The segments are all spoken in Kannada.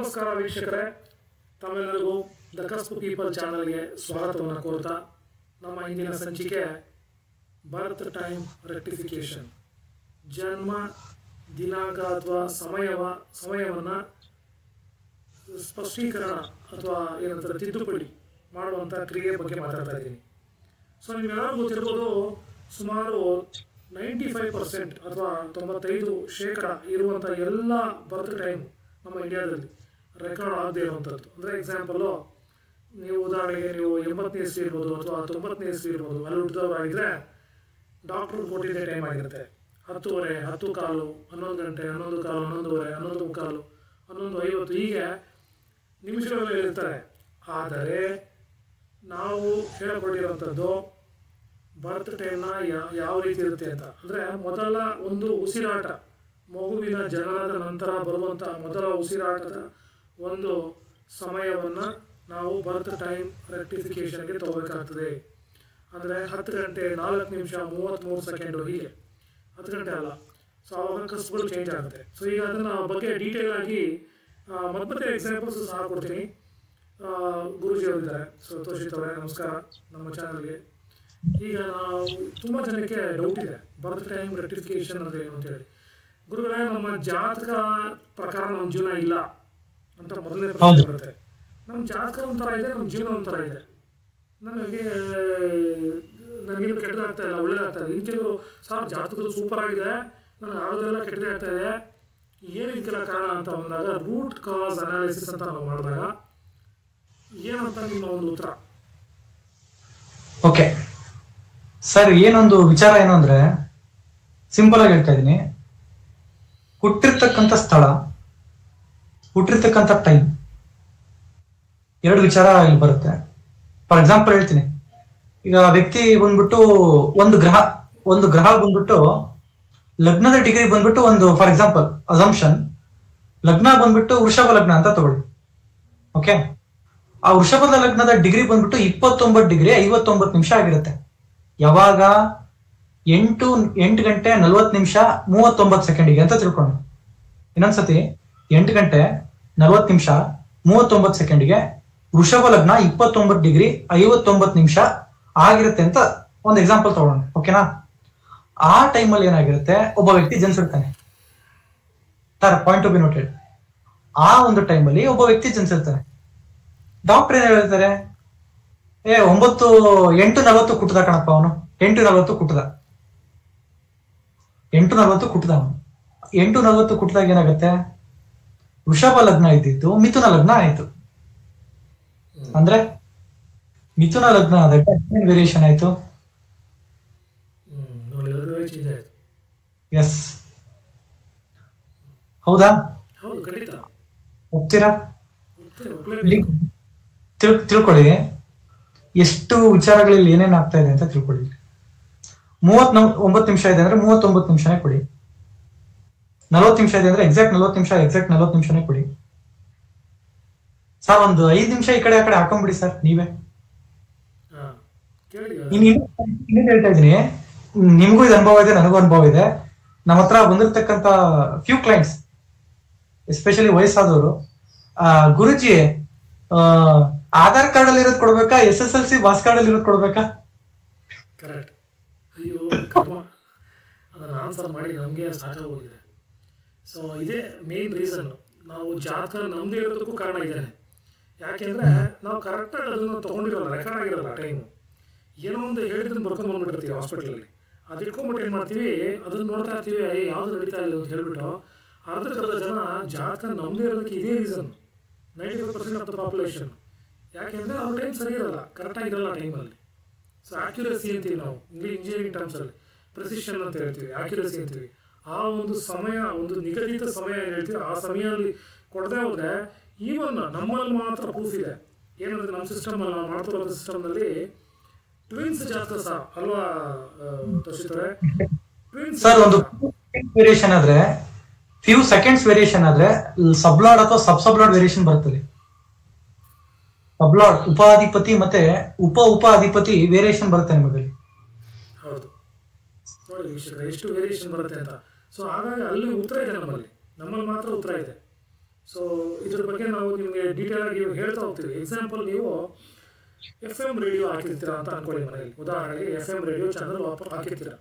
ನಮಸ್ಕಾರ ವೀಕ್ಷಕರೇ, ತಮ್ಮೆಲ್ಲರಿಗೂ ದ ಕಸ್ಪ್ ಪೀಪಲ್ ಚಾನಲ್ಗೆ ಸ್ವಾಗತವನ್ನು ಕೋರ್ತಾ ನಮ್ಮ ಇಂದಿನ ಸಂಚಿಕೆ ಬರ್ತ್ ಟೈಮ್ ರೆಕ್ಟಿಫಿಕೇಷನ್, ಜನ್ಮ ದಿನಾಂಕ ಅಥವಾ ಸಮಯವನ್ನು ಸ್ಪಷ್ಟೀಕರಣ ಅಥವಾ ಏನಂತಾರೆ ತಿದ್ದುಪಡಿ ಮಾಡುವಂಥ ಕ್ರಿಯೆ ಬಗ್ಗೆ ಮಾತಾಡ್ತಾ ಇದ್ದೀನಿ. ಸೊ ನಿಮ್ಮೆಲ್ಲರಿಗೂ ಗೊತ್ತಿರ್ಬೋದು, ಸುಮಾರು 95% ಅಥವಾ 95% ಇರುವಂಥ ಎಲ್ಲ ಬರ್ತ್ ಟೈಮ್ ನಮ್ಮ ಇಂಡಿಯಾದಲ್ಲಿ ರೆಕಾರ್ಡ್ ಆಗದೆ ಇರುವಂಥದ್ದು. ಅಂದರೆ ಎಕ್ಸಾಂಪಲು, ನೀವು ಉದಾಹರಣೆಗೆ ನೀವು 80ನೇ ಇಸ್ವಿ ಇರ್ಬೋದು ಅಥವಾ 90ನೇ ಇಸ್ವಿ ಇರ್ಬೋದು, ಅಲ್ಲಿ ಹುಟ್ಟಿದವರಾಗಿದ್ದರೆ ಡಾಕ್ಟ್ರು ಕೊಟ್ಟಿದ್ದೇ ಟೈಮ್ ಆಗಿರುತ್ತೆ 10:30, 10:15, 11 ಗಂಟೆ, 11 ಕಾಲು, 11:30, 11 ಮುಕ್ಕಾಲು, 11:50 ಹೀಗೆ ನಿಮಿಷಗಳಲ್ಲಿ ಹೇಳಿರ್ತಾರೆ. ಆದರೆ ನಾವು ಹೇಳಿಕೊಂಡಿರುವಂಥದ್ದು ಬರ್ತ್ ಟೈಮ್ನ ಯಾವ ರೀತಿ ಇರುತ್ತೆ ಅಂತ. ಅಂದರೆ ಮೊದಲ ಒಂದು ಉಸಿರಾಟ, ಮಗುವಿನ ಜನನದ ನಂತರ ಬರುವಂಥ ಮೊದಲ ಉಸಿರಾಟದ ಒಂದು ಸಮಯವನ್ನು ನಾವು ಬರ್ತ್ ಟೈಮ್ ರೆಕ್ಟಿಫಿಕೇಷನ್ಗೆ ತಗೋಬೇಕಾಗ್ತದೆ. ಅಂದರೆ 10 ಗಂಟೆ 4 ನಿಮಿಷ 33 ಸೆಕೆಂಡು, ಹೀಗೆ 10 ಗಂಟೆ ಅಲ್ಲ. ಸೊ ಆವಾಗ ಕಸ್ಬುಗಳು ಚೇಂಜ್ ಆಗುತ್ತೆ. ಸೊ ಈಗ ಅದನ್ನು ಬಗ್ಗೆ ಡೀಟೇಲ್ ಆಗಿ ಮತ್ತೆ ಎಕ್ಸಾಂಪಲ್ಸ್ ಸಹ ಕೊಡ್ತೀನಿ. ಗುರುಜಿ ಅವರಿದ್ದಾರೆ, ಸೊ ತೋಷಿತ್ ಅವರೇ ನಮಸ್ಕಾರ ನಮ್ಮ ಚಾನಲ್ಗೆ. ಈಗ ನಾವು ತುಂಬ ಜನಕ್ಕೆ ಡೌಟ್ ಇದೆ, ಬರ್ತ್ ಟೈಮ್ ರೆಕ್ಟಿಫಿಕೇಷನ್ ಅಂದರೆ ಏನು ಅಂತೇಳಿ. ಗುರುಗಳೇ, ನಮ್ಮ ಜಾತಕ ಪ್ರಕಾರ ನಮ್ಮ ಜೀವನ ಇಲ್ಲ ಅಂತ ಮೊದಲನೇ ಪ್ರಶ್ನೆ ಬರುತ್ತೆ. ನಮ್ಮ ಜಾತಕ ಒಂಥರ ಇದೆ, ನಮ್ಮ ಜೀವನ ಒಂಥರ ಇದೆ. ನನಗೇನು ಕೆಟ್ಟದಾಗ್ತಾ ಇಲ್ಲ, ಒಳ್ಳೇದಾಗ್ತಾ ಇದೆ. ಇಂಥವ್ರು ಸರ್ ಜಾತಕದ್ದು ಸೂಪರ್ ಆಗಿದೆ, ನನಗೆ ಆಗೋದೆಲ್ಲ ಕೆಟ್ಟದೇ ಆಗ್ತಾ ಇದೆ, ಏನು ಇದಕ್ಕೆಲ್ಲ ಕಾರಣ ಅಂತ ಬಂದಾಗ ರೂಟ್ ಕಾಸ್ ಅನಾಲಿಸಿಸ್ ಅಂತ ನಾವು ಮಾಡಿದಾಗ ಏನಂತ ನಿಮ್ಮ ಒಂದು ಉತ್ತರ? ಓಕೆ ಸರ್, ಏನೊಂದು ವಿಚಾರ ಏನು ಅಂದ್ರೆ, ಸಿಂಪಲ್ ಆಗಿ ಹೇಳ್ತಾ ಇದ್ದೀನಿ. ಹುಟ್ಟಿರ್ತಕ್ಕಂಥ ಸ್ಥಳ, ಹುಟ್ಟಿರ್ತಕ್ಕಂಥ ಟೈಮ್, ಎರಡು ವಿಚಾರ ಇಲ್ಲಿ ಬರುತ್ತೆ. ಫಾರ್ ಎಕ್ಸಾಂಪಲ್ ಹೇಳ್ತೀನಿ, ಈಗ ವ್ಯಕ್ತಿ ಬಂದ್ಬಿಟ್ಟು ಒಂದು ಗ್ರಹ ಬಂದ್ಬಿಟ್ಟು ಲಗ್ನದ ಡಿಗ್ರಿ ಬಂದ್ಬಿಟ್ಟು ಒಂದು, ಫಾರ್ ಎಕ್ಸಾಂಪಲ್ ಅಸಂಪ್ಷನ್, ಲಗ್ನ ಬಂದ್ಬಿಟ್ಟು ವೃಷಭ ಲಗ್ನ ಅಂತ ತಗೊಳ್ಳಿ. ಓಕೆ, ಆ ವೃಷಭದ ಲಗ್ನದ ಡಿಗ್ರಿ ಬಂದ್ಬಿಟ್ಟು 29 ಡಿಗ್ರಿ 59 ನಿಮಿಷ ಆಗಿರುತ್ತೆ. ಯಾವಾಗ? 8 ಗಂಟೆ 40 ನಿಮಿಷ 39 ಸೆಕೆಂಡಿಗೆ ಅಂತ ತಿಳ್ಕೊಂಡು. ಇನ್ನೊಂದ್ಸತಿ 8 ಗಂಟೆ 40 ನಿಮಿಷ 39 ಸೆಕೆಂಡಿಗೆ ವೃಷಭ ಲಗ್ನ 29 ಡಿಗ್ರಿ 59 ನಿಮಿಷ ಆಗಿರುತ್ತೆ ಅಂತ ಒಂದು ಎಕ್ಸಾಂಪಲ್ ತಗೊಳ್ಳೋಣ. ಓಕೆನಾ? ಆ ಟೈಮಲ್ಲಿ ಏನಾಗಿರುತ್ತೆ, ಒಬ್ಬ ವ್ಯಕ್ತಿ ಜನಿಸಿರ್ತಾನೆ. Point to be noted. ಆ ಒಂದು ಟೈಮಲ್ಲಿ ಒಬ್ಬ ವ್ಯಕ್ತಿ ಜನಿಸಿರ್ತಾನೆ. ಡಾಕ್ಟರ್ ಏನ್ ಹೇಳ್ತಾರೆ, 8:40 ಕುಟ್ಟದ ಕಣಪ್ಪ, ಅವನು 8:40 ಕುಟ್ಟದ, 8:40 ಕುಟ್ಟದ. ಅವನು 8:40 ಕುಟ್ಟದಾಗ ಏನಾಗುತ್ತೆ, ವೃಷಭ ಲಗ್ನ ಇದ್ದಿದ್ದು ಮಿಥುನ ಲಗ್ನ ಆಯ್ತು. ಅಂದ್ರೆ ಮಿಥುನ ಲಗ್ನ ಆದಾಗ ವೇರಿಯೇಷನ್ ಆಯ್ತು. ಎಸ್, ಹೌದಾ? ಒಪ್ತೀರಾ? ತಿಳ್ಕೊಳ್ಳಿ, ಎಷ್ಟು ವಿಚಾರಗಳಲ್ಲಿ ಏನೇನ್ ಆಗ್ತಾ ಇದೆ ಅಂತ ತಿಳ್ಕೊಳ್ಳಿ. 39 ನಿಮಿಷ ಇದೆ ಅಂದ್ರೆ 39 ನಿಮಿಷನೇ ಕೊಡಿ. 40 ನಿಮಿಷ ಇದೆ ಅಂದ್ರೆ ಎಕ್ಸಾಕ್ಟ್ 40 ನಿಮಿಷನೇ ಕೊಡಿ. ಸರ್ ಒಂದು 5 ನಿಮಿಷ ಈ ಕಡೆ ಆ ಕಡೆ ಹಾಕೊಂಡ್ಬಿಡಿ ಸರ್ ನೀವೇ. ಇನ್ನೇನ್ ಹೇಳ್ತಾ ಇದೀನಿ, ನಿಮ್ಗೂ ಇದು ಅನುಭವ ಇದೆ, ನನಗೂ ಅನುಭವ ಇದೆ. ನಮ್ಮ ಹತ್ರ ಬಂದಿರ್ತಕ್ಕಂಥ ಫ್ಯೂ ಕ್ಲೈಂಟ್ಸ್, ಎಸ್ಪೆಷಲಿ ವಯಸ್ಸಾದವರು, ಗುರುಜಿ ಆಧಾರ್ ಕಾರ್ಡ್ ಅಲ್ಲಿ ಇರೋದು ಕೊಡ್ಬೇಕಾ, SSLC ಬಾಸ್ ಕಾರ್ಡ್ ಅಲ್ಲಿ ಇರೋದು ಕೊಡ್ಬೇಕಾ? ಕರೆಕ್ಟ್. ಅಯ್ಯೋ, ಅದನ್ನ ಆನ್ಸರ್ ಮಾಡಿ ನಮಗೆ ಸಾಕಾಗೋಗಿದೆ. ಸೊ ಇದೇ ಮೇನ್ ರೀಸನ್. ನಾವು ಜಾತಕ ನಮ್ಮದೇ ಇರೋದಕ್ಕೂ ಕಾರಣ ಇದ್ದೇನೆ. ಯಾಕೆಂದರೆ ನಾವು ಕರೆಕ್ಟಾಗಿ ಅದನ್ನು ತೊಗೊಂಡಿರೋಲ್ಲ, ರೆಕಾರ್ಡ್ ಆಗಿರೋಲ್ಲ ಟೈಮು. ಏನೋ ಒಂದು ಹೇಳಿದ್ದನ್ನು ಬರ್ಕೊಂಡು ಬಂದ್ಬಿಟ್ಟಿರ್ತೀವಿ ಹಾಸ್ಪಿಟಲಲ್ಲಿ. ಅದು ಇಟ್ಕೊಂಡ್ಬಿಟ್ಟು ಏನು ಮಾಡ್ತೀವಿ, ಅದನ್ನು ನೋಡ್ತಾ ಇರ್ತೀವಿ, ಯಾವುದು ನಡೀತಾ ಇಲ್ಲ ಅಂತ ಹೇಳ್ಬಿಟ್ಟು ಅರ್ಧಕ್ಕರ್ಧ ಜನ ಜಾತಕ ನಮ್ಮದೇ ಇರೋದಕ್ಕೆ ಇದೇ ರೀಸನ್. 95% of the population. ಯಾಕೆಂದರೆ ಅವ್ರ ಟೈಮ್ ಸರಿ ಇರೋಲ್ಲ, ಕರೆಕ್ಟಾಗಿರಲ್ಲ ಟೈಮಲ್ಲಿ. ಸೊ ಆ್ಯಕ್ಯುರಸಿ ಅಂತೀವಿ ನಾವು ಇಂಜಿನಿಯರಿಂಗ್ ಟರ್ಮ್ಸಲ್ಲಿ, ಪ್ರೆಸಿಷನ್ ಅಂತ ಹೇಳ್ತೀವಿ, ಆ್ಯಕ್ಯುರಸಿ ಅಂತೀವಿ. ಆ ಒಂದು ಸಮಯ, ಒಂದು ನಿಗದಿತ ಸಮಯ ಏನು ಹೇಳ್ತೀವಿ, ಆ ಸಮಯದಲ್ಲಿ ಕೊಡದೆ ಹೋದರೆ ಈವನ್ ನಮ್ಮಲ್ಲಿ ಮಾತ್ರ ಪ್ರೂಫ್ ಇದೆ. ಏನಂದರೆ ನಮ್ಮ ಸಿಸ್ಟಮಲ್ಲಿ, ನಾವು ಮಾಡ್ತಿರೋ ಸಿಸ್ಟಮ್ನಲ್ಲಿ ಟ್ವಿನ್ಸ್ ಜಾತಕ ಸಹ ಅಲ್ವಾ ತೋರಿಸಿದ್ರೆ, ಟ್ವಿನ್ಸ್ ಒಂದು ವೇರಿಯೇಷನ್ ಆದ್ರೆ, ಫ್ಯೂ ಸೆಕೆಂಡ್ಸ್ ವೇರಿಯೇಷನ್ ಆದ್ರೆ ಸಬ್ಲಾಡ್ ಅಥವಾ ಸಬ್ಲಾಡ್ ವೇರಿಯೇಷನ್ ಬರ್ತದೆ. ಸಬ್ಲಾಡ್ ಉಪಾಧಿಪತಿ ಮತ್ತೆ ಉಪ ಅಧಿಪತಿ ವೇರಿಯೇಷನ್ ಬರುತ್ತೆ ನಿಮಗೆ. ಹೌದು, ನೋಡಿ ವೀಕ್ಷಕರೇ ಎಷ್ಟು ವೇರಿಯೇಷನ್ ಬರುತ್ತೆ ಅಂತ. ಸೊ ಹಾಗಾಗಿ ಅಲ್ಲಿ ಉತ್ತರ ಇದೆ, ನಮ್ಮಲ್ಲಿ ಮಾತ್ರ ಉತ್ತರ ಇದೆ. ಸೊ ಇದ್ರ ಬಗ್ಗೆ ನಾವು ನಿಮಗೆ ಡೀಟೇಲ್ ಆಗಿ ಹೇಳ್ತಾ ಹೋಗ್ತೀವಿ. ಎಕ್ಸಾಂಪಲ್, ನೀವು FM ರೇಡಿಯೋ ಹಾಕಿರ್ತೀರಾ ಅಂತ ಅನ್ಕೊಳ್ಳಿ ಮನೆಯಲ್ಲಿ. ಉದಾಹರಣೆಗೆ FM ರೇಡಿಯೋ ಚಾನಲ್ ಹಾಕಿರ್ತೀರಾ.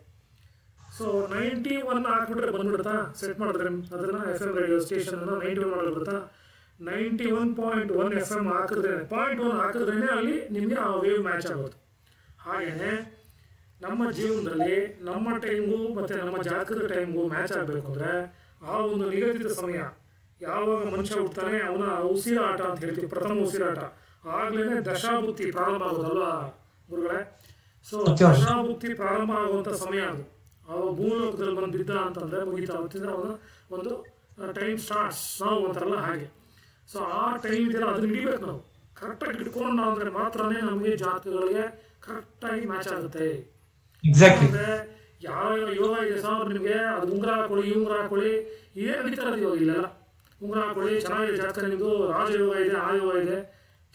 ಸೊ 91 ಹಾಕ್ಬಿಟ್ರೆ ಬಂದ್ಬಿಡ್ತಾ, ಸೆಟ್ ಮಾಡಿದ್ರೆ ಅದನ್ನು FM ರೇಡಿಯೋ ಸ್ಟೇಷನ್ 91 ಮಾಡಿಬಿಡ್ತಾ. 91.1 FM ಹಾಕಿದ್ರೆ 0.1 ಹಾಕಿದ್ರೇ ಅಲ್ಲಿ ನಿಮಗೆ ಆ ವೇವ್ ಮ್ಯಾಚ್ ಆಗೋದು. ಹಾಗೆಯೇ ನಮ್ಮ ಜೀವನದಲ್ಲಿ ನಮ್ಮ ಟೈಮ್ಗೂ ಮತ್ತು ನಮ್ಮ ಜಾತಕದ ಟೈಮ್ಗೂ ಮ್ಯಾಚ್ ಆಗಬೇಕು ಅಂದರೆ ಆ ಒಂದು ನಿಗದಿತ ಸಮಯ, ಯಾವಾಗ ಮನುಷ್ಯ ಹುಡ್ತಾನೆ ಅವನ ಉಸಿರಾಟ ಅಂತ ಹೇಳ್ತೀವಿ, ಪ್ರಥಮ ಉಸಿರಾಟ, ಆಗ್ಲೇ ದಶಾಭುಕ್ತಿ ಪ್ರಾರಂಭ ಆಗೋದಲ್ವಾ ಗುರುಗಳೇ? ಸೊ ದಶಾಭುಕ್ತಿ ಪ್ರಾರಂಭ ಆಗುವಂಥ ಸಮಯ ಅದು. ಅವ ಭೂಲೋಕದಲ್ಲಿ ಬಂದು ಬಿದ್ದ ಅಂತಂದರೆ ಮುಗಿತಾ ಹೋಗ್ತಿದ್ರೆ ಅವನ ಒಂದು ಟೈಮ್ ಸ್ಟಾರ್ಟ್ಸ್ ನಾವು ಅಂತಾರಲ್ಲ ಹಾಗೆ. ಸೊ ಆ ಟೈಮ್ ಇದೆಲ್ಲ ಅದನ್ನ ಹಿಡಿಬೇಕು ನಾವು, ಕರೆಕ್ಟಾಗಿ ಹಿಡ್ಕೊಂಡು ಅಂದರೆ ಮಾತ್ರನೇ ನಮಗೆ ಜಾತಕಗಳಿಗೆ ಕರೆಕ್ಟಾಗಿ ಮ್ಯಾಚ್ ಆಗುತ್ತೆ. ಅಂದರೆ ಯಾವ ಯೋಗ ಇದೆ ಸರ್ ನಿಮಗೆ, ಅದು ಉಂಗುರ ಹಾಕೊಳ್ಳಿ, ಈ ಉಂಗುರ ಹಾಕೊಳ್ಳಿ, ಏನು ನಡೀತಾರೆ ಯೋಗ ಇಲ್ಲೆಲ್ಲ. ಉಂಗುರ ಹಾಕೊಳ್ಳಿ, ಚೆನ್ನಾಗಿದೆ ಜಾತಕ ನಿಮ್ಮದು, ರಾಜಯೋಗ ಇದೆ, ಆ ಯೋಗ ಇದೆ,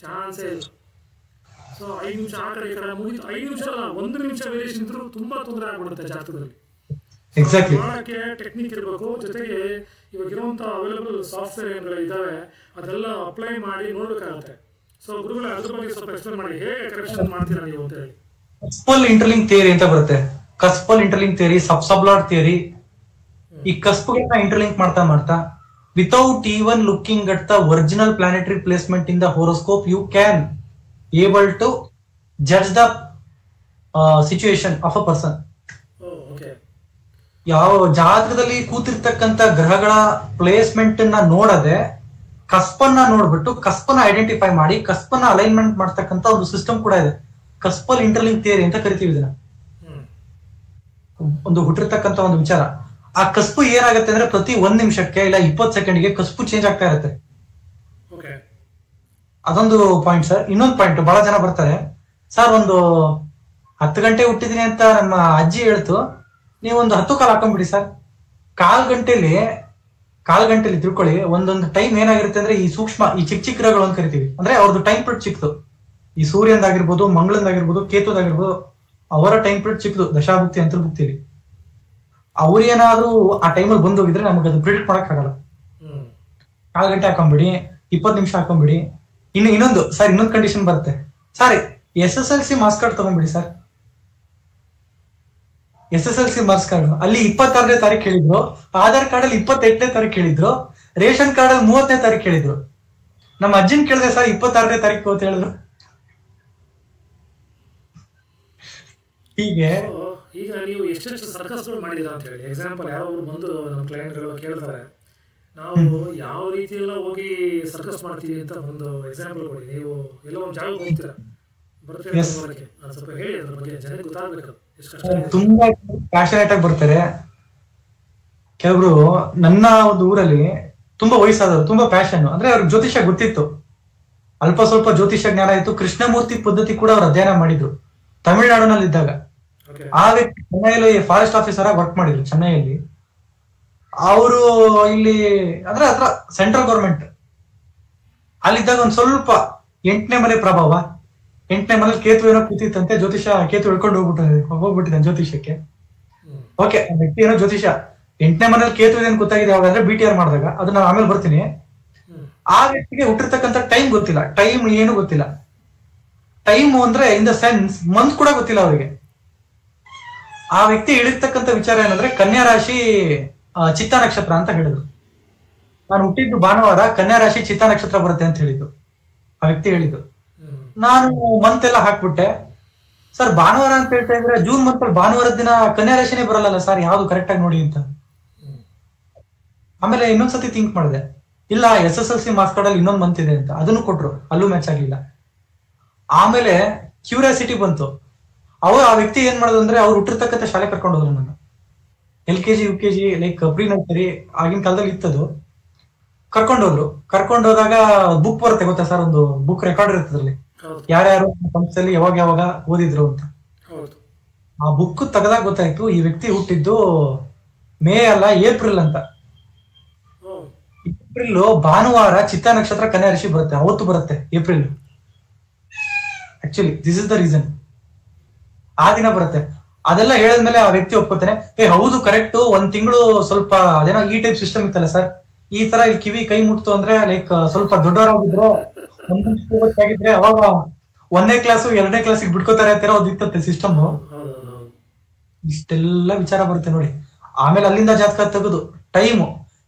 ಚಾನ್ಸೇ ಇಲ್ಲ. ಸೊ 5 ನಿಮಿಷ ಆ ಕಡೆ ಈ ಕಡೆ ಮುಗಿತು. 5 ನಿಮಿಷ ಅಲ್ಲ, 1 ನಿಮಿಷ ವೇರಿಯೇಷನ್ ಇದ್ರೂ ತುಂಬ ತೊಂದರೆ ಆಗ್ಬಿಡುತ್ತೆ ಜಾತಕದಲ್ಲಿ. ಮಾಡೋಕ್ಕೆ ಟೆಕ್ನಿಕ್ ಇರಬೇಕು. ಜೊತೆಗೆ ಇವಾಗಿರುವಂಥ ಅವೈಲಬಲ್ ಸಾಫ್ಟ್ವೇರ್ ಏನುಗಳಿದ್ದಾವೆ ಅದೆಲ್ಲ ಅಪ್ಲೈ ಮಾಡಿ ನೋಡಬೇಕಾಗುತ್ತೆ. ಸೊ ಗುರುಗಳೇ ಅದ್ರ ಬಗ್ಗೆ ಸ್ವಲ್ಪ ಎಕ್ಸ್ಪ್ಲೇನ್ ಮಾಡಿ, ಹೇಗೆ ಕರೆಕ್ಷನ್ ಮಾಡ್ತೀರಾ ನೀವು ಅಂತ ಹೇಳಿ. ಕಸ್ಪಲ್ ಇಂಟರ್ಲಿಂಕ್ ಥಿಯರಿ ಅಂತ ಬರುತ್ತೆ. Cuspal interlink theory, sublord theory. ಈ ಕಸ್ಪ್ಗಳನ್ನ ಇಂಟರ್ಲಿಂಕ್ ಮಾಡ್ತಾ ಮಾಡ್ತಾ without even looking at the original planetary placement in the horoscope you can able to judge the situation of a person. ಯಾವ ಜಾತಕದಲ್ಲಿ ಕೂತಿರ್ತಕ್ಕಂಥ ಗ್ರಹಗಳ ಪ್ಲೇಸ್ಮೆಂಟ್ ನ ನೋಡದೆ ಕಸ್ಪನ್ನ ನೋಡ್ಬಿಟ್ಟು ಕಸ್ಪನ್ನ ಐಡೆಂಟಿಫೈ ಮಾಡಿ ಕಸ್ಪನ್ನ ಅಲೈನ್ಮೆಂಟ್ ಮಾಡ್ತಕ್ಕಂಥ ಒಂದು ಸಿಸ್ಟಮ್ ಕೂಡ ಇದೆ. ಕಸ್ಪಲ್ ಇಂಟರ್ಲಿಂಕ್ ಥಿಯರಿ ಅಂತ ಕರಿತೀವಿ ಇದನ್ನ. ಒಂದು ಹುಟ್ಟಿರ್ತಕ್ಕಂಥ ಒಂದು ವಿಚಾರ. ಆ ಕಸ್ಪು ಏನಾಗುತ್ತೆ ಅಂದ್ರೆ ಪ್ರತಿ 1 ನಿಮಿಷಕ್ಕೆ ಇಲ್ಲ 20 ಸೆಕೆಂಡ್ಗೆ ಕಸ್ಪು ಚೇಂಜ್ ಆಗ್ತಾ ಇರುತ್ತೆ. ಅದೊಂದು ಪಾಯಿಂಟ್ ಸರ್. ಇನ್ನೊಂದು ಪಾಯಿಂಟ್, ಬಹಳ ಜನ ಬರ್ತಾರೆ ಸರ್, ಒಂದು 10 ಗಂಟೆ ಹುಟ್ಟಿದೀನಿ ಅಂತ ನಮ್ಮ ಅಜ್ಜಿ ಹೇಳ್ತು, ನೀವು ಒಂದು 10 ಕಾಲ್ ಹಾಕೊಂಡ್ಬಿಡಿ ಸರ್. ಕಾಲ್ ಗಂಟೆಲಿ ತಿಳ್ಕೊಳ್ಳಿ, ಒಂದೊಂದು ಟೈಮ್ ಏನಾಗಿರುತ್ತೆ ಅಂದ್ರೆ ಈ ಸೂಕ್ಷ್ಮ, ಈ ಚಿಕ್ಕ ಚಿಕ್ಕ ಗ್ರಹಗಳು ಅಂತ ಕರಿತೀವಿ, ಅಂದ್ರೆ ಅವ್ರದ್ದು ಟೈಮ್ ಪೀರಿಯಡ್ ಚಿಕ್ಕದು. ಈ ಸೂರ್ಯಂದಾಗಿರ್ಬೋದು, ಮಂಗಳಂದಾಗಿರ್ಬೋದು, ಕೇತುದಾಗಿರ್ಬೋದು, ಅವರ ಟೈಮ್ ಪೀರಿಯಡ್ ಚಿಕ್ಕದು ದಶಾಭುಕ್ತಿ ಅಂತರ್ಭುಕ್ತಿಯಲ್ಲಿ. ಅವ್ರೇನಾದ್ರೂ ಆ ಟೈಮಲ್ಲಿ ಬಂದು ಹೋಗಿದ್ರೆ ನಮಗೆ ಅದು ಪ್ರಿಡಿಕ್ಟ್ ಮಾಡಕ್ ಆಗಲ್ಲ. 4 ಗಂಟೆ ಹಾಕೊಂಡ್ಬಿಡಿ, 20 ನಿಮಿಷ ಹಾಕೊಂಡ್ಬಿಡಿ. ಇನ್ನೊಂದು ಕಂಡೀಷನ್ ಬರುತ್ತೆ ಸರ್, SSLC ಮಾರ್ಕ್ಸ್ ಕಾರ್ಡ್ ತಗೊಂಡ್ಬಿಡಿ ಸರ್. SSLC ಮಾರ್ಕ್ಸ್ ಕಾರ್ಡ್ ಅಲ್ಲಿ 26ನೇ ತಾರೀಕು ಹೇಳಿದ್ರು, ಆಧಾರ್ ಕಾರ್ಡ್ ಅಲ್ಲಿ 28ನೇ ತಾರೀಕು ಹೇಳಿದ್ರು, ರೇಷನ್ ಕಾರ್ಡ್ ಅಲ್ಲಿ 30ನೇ ತಾರೀಕು ಹೇಳಿದ್ರು. ನಮ್ಮ ಅಜ್ಜಿನ್ ಕೇಳಿದೆ ಸರ್ 26ನೇ ತಾರೀಕು ಅಂತ ಹೇಳಿದ್ರು. ಹೀಗೆ ಈಗ ನೀವು ಎಷ್ಟೆಷ್ಟು ಸರ್ಕಸ್ಗಳು ಮಾಡಿದ್ದೀರಾ ಅಂತ ಹೇಳಿ. ಎಕ್ಸಾಂಪಲ್, ಯಾರೊಬ್ರು ಬಂದು ನಮ್ಮ ಕ್ಲೈಂಟ್ಗಳು ಕೇಳ್ತಾರೆ, ನಾವು ಯಾವ ರೀತಿ ಎಲ್ಲ ಹೋಗಿ ಸರ್ಕಸ್ ಮಾಡ್ತೀವಿ ಅಂತ ಒಂದು ಎಕ್ಸಾಂಪಲ್ ಕೊಡಿ. ನೀವು ಎಲ್ಲ ಒಂದು ಜಾಗಕ್ಕೆ ಹೋಗ್ತೀರಾ, ಬರ್ತೀರಾ ನೋಡಕ್ಕೆ, ಸ್ವಲ್ಪ ಹೇಳಿ ಅದ್ರ ಬಗ್ಗೆ, ಜನಕ್ಕೆ ಗೊತ್ತಾಗಬೇಕು ಎಷ್ಟು ಕಷ್ಟ. ತುಂಬಾ ಪ್ಯಾಷನೇಟ್ ಆಗಿ ಬರ್ತಾರೆ ಕೆಲವರು. ನನ್ನ ಒಂದು ಊರಲ್ಲಿ ತುಂಬಾ ವಯಸ್ಸಾದವರು, ತುಂಬಾ ಪ್ಯಾಷನ್, ಅಂದ್ರೆ ಅವ್ರಿಗೆ ಜ್ಯೋತಿಷ್ಯ ಗೊತ್ತಿತ್ತು, ಅಲ್ಪ ಸ್ವಲ್ಪ ಜ್ಯೋತಿಷ್ಯ ಜ್ಞಾನ ಇತ್ತು. ಕೃಷ್ಣಮೂರ್ತಿ ಪದ್ಧತಿ ಕೂಡ ಅವ್ರು ಅಧ್ಯಯನ ಮಾಡಿದ್ರು ತಮಿಳುನಾಡಿನಲ್ಲಿ ಇದ್ದಾಗ. ಆ ವ್ಯಕ್ತಿ ಚೆನ್ನೈಯಲ್ಲಿ ಫಾರೆಸ್ಟ್ ಆಫೀಸರ್ ಆಗಿ ವರ್ಕ್ ಮಾಡಿದ್ರು ಚೆನ್ನೈಯಲ್ಲಿ. ಅವರು ಇಲ್ಲಿ ಅಂದ್ರೆ ಹತ್ರ ಸೆಂಟ್ರಲ್ ಗೌರ್ಮೆಂಟ್ ಅಲ್ಲಿದ್ದಾಗ ಒಂದ್ ಸ್ವಲ್ಪ 8ನೇ ಮನೆ ಪ್ರಭಾವ, 8ನೇ ಮನೇಲಿ ಕೇತು ಏನೋ ಕೂತಿತ್ತಂತೆ, ಜ್ಯೋತಿಷ್ಯ ಕೇತು ಹೇಳ್ಕೊಂಡು ಹೋಗ್ಬಿಟ್ಟಿದ್ದಾನೆ ಜ್ಯೋತಿಷ್ಯಕ್ಕೆ. ಓಕೆ, ವ್ಯಕ್ತಿ ಏನೋ ಜ್ಯೋತಿಷ್ಯ 8ನೇ ಮನೇಲಿ ಕೇತು ಏನ್ ಗೊತ್ತಾಗಿದೆ ಯಾವಾಗಾದ್ರೆ BTR ಮಾಡಿದಾಗ, ಅದು ನಾನು ಆಮೇಲೆ ಬರ್ತೀನಿ. ಆ ವ್ಯಕ್ತಿಗೆ ಹುಟ್ಟಿರ್ತಕ್ಕಂಥ ಟೈಮ್ ಗೊತ್ತಿಲ್ಲ, ಟೈಮ್ ಏನು ಗೊತ್ತಿಲ್ಲ. ಟೈಮ್ ಅಂದ್ರೆ ಇನ್ ದ ಸೆನ್ಸ್ ಮಂತ್ ಕೂಡ ಗೊತ್ತಿಲ್ಲ ಅವರಿಗೆ. ಆ ವ್ಯಕ್ತಿ ಹೇಳಿರ್ತಕ್ಕಂಥ ವಿಚಾರ ಏನಂದ್ರೆ ಕನ್ಯಾ ರಾಶಿ ಚಿತ್ತ ನಕ್ಷತ್ರ ಅಂತ ಹೇಳಿದ್ರು. ನಾನು ಹುಟ್ಟಿದ್ದು ಭಾನುವಾರ, ಕನ್ಯಾ ರಾಶಿ ಚಿತ್ತ ನಕ್ಷತ್ರ ಬರುತ್ತೆ ಅಂತ ಹೇಳಿದ್ದು ಆ ವ್ಯಕ್ತಿ ಹೇಳಿದ್ದು. ನಾನು ಮಂತ್ ಎಲ್ಲ ಹಾಕ್ಬಿಟ್ಟೆ. ಸರ್ ಭಾನುವಾರ ಅಂತ ಹೇಳ್ತಾ ಇದ್ರೆ ಜೂನ್ ಮಂತ್ ಅಲ್ಲಿ ಭಾನುವಾರದ ದಿನ ಕನ್ಯಾ ರಾಶಿನೇ ಬರಲ್ಲ ಸರ್, ಯಾವ್ದು ಕರೆಕ್ಟ್ ಆಗಿ ನೋಡಿ ಅಂತ. ಆಮೇಲೆ ಇನ್ನೊಂದ್ಸತಿ ಥಿಂಕ್ ಮಾಡಿದೆ, ಇಲ್ಲ SSLC ಮಾರ್ಕ್ಸ್ ಕಾರ್ಡ್ ಅಲ್ಲಿ ಇನ್ನೊಂದು ಮಂತ್ ಇದೆ ಅಂತ, ಅದನ್ನು ಕೊಟ್ರು, ಅಲ್ಲೂ ಮ್ಯಾಚ್ ಆಗ್ಲಿಲ್ಲ. ಆಮೇಲೆ ಕ್ಯೂರಿಯಾಸಿಟಿ ಬಂತು. ಆ ವ್ಯಕ್ತಿ ಏನ್ ಮಾಡೋದು ಅಂದ್ರೆ ಅವ್ರು ಹುಟ್ಟಿರ್ತಕ್ಕಂಥ ಶಾಲೆ ಕರ್ಕೊಂಡು ಹೋದ್ರು ನನ್ನ. LKG UKG like pre nursery ಆಗಿನ ಕಾಲದಲ್ಲಿ ಇತ್ತದು. ಕರ್ಕೊಂಡು ಹೋದಾಗ ಬುಕ್ ಬರುತ್ತೆ ಗೊತ್ತಾ ಸರ್, ಒಂದು ಬುಕ್ ರೆಕಾರ್ಡ್ ಇರ್ತದ್ರಲ್ಲಿ ಯಾರ್ಯಾರು ಸಂಸ್ಥೆಯಲ್ಲಿ ಯಾವಾಗ ಓದಿದ್ರು ಅಂತ. ಆ ಬುಕ್ ತೆಗೆದಾಗ ಗೊತ್ತಾಯ್ತು ಈ ವ್ಯಕ್ತಿ ಹುಟ್ಟಿದ್ದು ಮೇ ಅಲ್ಲ ಏಪ್ರಿಲ್ ಅಂತ. ಏಪ್ರಿಲ್ ಭಾನುವಾರ ಚಿತ್ತ ನಕ್ಷತ್ರ ಕನ್ಯಾ ರಾಶಿ ಬರುತ್ತೆ, ಅವತ್ತು ಬರುತ್ತೆ April. Actually this is the reason. ಆ ದಿನ ಬರುತ್ತೆ. ಅದೆಲ್ಲ ಹೇಳಿದ್ಮೇಲೆ ಆ ವ್ಯಕ್ತಿ ಒಪ್ಕೋತಾನೆ, ಹೌದು ಕರೆಕ್ಟ್, 1 ತಿಂಗಳು ಸ್ವಲ್ಪ ಅದೇನೋ ಈ ಟೈಪ್ ಸಿಸ್ಟಮ್ ಇತ್ತಲ್ಲ ಸರ್, ಈ ತರ ಇಲ್ಲಿ ಕಿವಿ ಕೈ ಮುಟ್ತು ಅಂದ್ರೆ ಲೈಕ್ ಸ್ವಲ್ಪ ದೊಡ್ಡವರಾಗಿದ್ರೆ ಆಗಿದ್ರೆ ಅವಾಗ 1ನೇ ಕ್ಲಾಸು 2ನೇ ಕ್ಲಾಸಿಗೆ ಬಿಟ್ಕೋತಾರೆ ಅಂತಾರ ಅದಿತ್ತಂತೆ ಸಿಸ್ಟಮ್. ಇಷ್ಟೆಲ್ಲ ವಿಚಾರ ಬರುತ್ತೆ ನೋಡಿ. ಆಮೇಲೆ ಅಲ್ಲಿಂದ ಜಾತಕ ತೆಗೆದು ಟೈಮು,